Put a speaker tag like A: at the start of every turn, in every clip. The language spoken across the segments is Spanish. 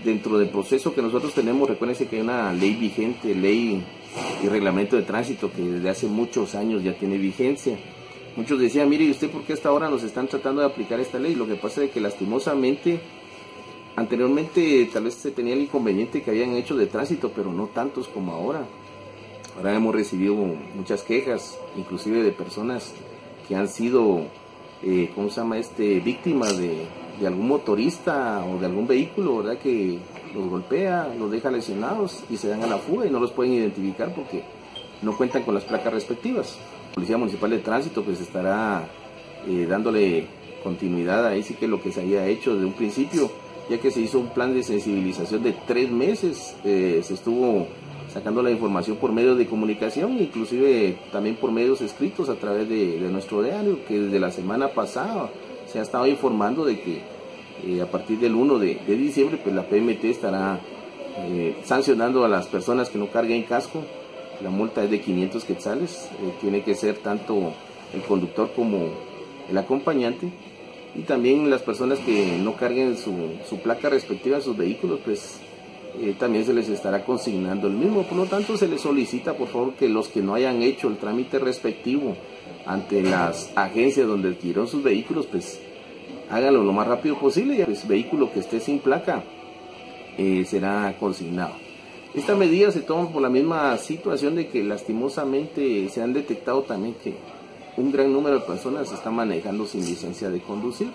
A: Dentro del proceso que nosotros tenemos, recuérdense que hay una ley vigente, ley y reglamento de tránsito que desde hace muchos años ya tiene vigencia. Muchos decían, mire, ¿y usted por qué hasta ahora nos están tratando de aplicar esta ley? Lo que pasa es que lastimosamente, anteriormente tal vez se tenía el inconveniente que habían hecho de tránsito, pero no tantos como ahora. Ahora hemos recibido muchas quejas, inclusive de personas que han sido, víctimas de algún motorista o de algún vehículo, ¿verdad? Que los golpea, los deja lesionados y se dan a la fuga y no los pueden identificar porque no cuentan con las placas respectivas. La Policía Municipal de Tránsito pues estará dándole continuidad a sí que lo que se había hecho desde un principio, ya que se hizo un plan de sensibilización de 3 meses, se estuvo sacando la información por medios de comunicación, inclusive también por medios escritos a través de nuestro diario, que desde la semana pasada se ha estado informando de que a partir del 1 de diciembre pues la PMT estará sancionando a las personas que no carguen casco. La multa es de 500 quetzales, tiene que ser tanto el conductor como el acompañante, y también las personas que no carguen su placa respectiva a sus vehículos, pues también se les estará consignando el mismo. Por lo tanto, se les solicita por favor que los que no hayan hecho el trámite respectivo ante las agencias donde adquirieron sus vehículos, pues háganlo lo más rápido posible, y el vehículo que esté sin placa será consignado. Esta medida se toma por la misma situación de que lastimosamente se han detectado también que un gran número de personas están manejando sin licencia de conducir.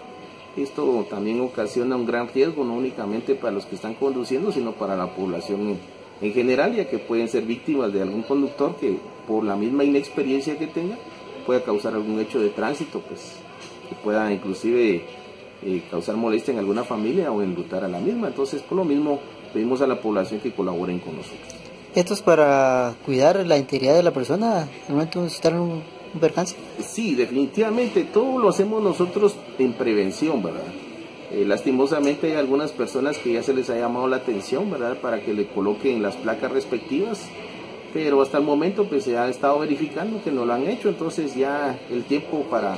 A: Esto también ocasiona un gran riesgo, no únicamente para los que están conduciendo, sino para la población en general, ya que pueden ser víctimas de algún conductor que por la misma inexperiencia que tenga pueda causar algún hecho de tránsito, pues que pueda inclusive causar molestia en alguna familia o enlutar a la misma. Entonces, por lo mismo, pedimos a la población que colaboren con nosotros.
B: ¿Esto es para cuidar la integridad de la persona en el momento de estar en un percance?
A: Sí, definitivamente, todo lo hacemos nosotros en prevención, ¿verdad? Lastimosamente hay algunas personas que ya se les ha llamado la atención, ¿verdad?, para que le coloquen las placas respectivas, pero hasta el momento pues se ha estado verificando que no lo han hecho. Entonces ya el tiempo para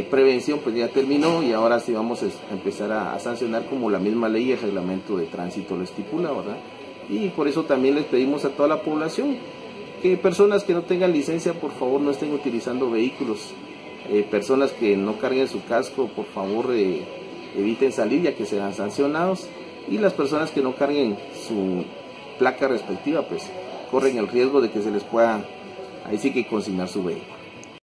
A: prevención pues ya terminó, y ahora sí vamos a empezar a sancionar como la misma ley y el reglamento de tránsito lo estipula, ¿verdad? Y por eso también les pedimos a toda la población que personas que no tengan licencia por favor no estén utilizando vehículos, personas que no carguen su casco por favor eviten salir, ya que serán sancionados, y las personas que no carguen su placa respectiva pues corren el riesgo de que se les pueda ahí sí que consignar su vehículo.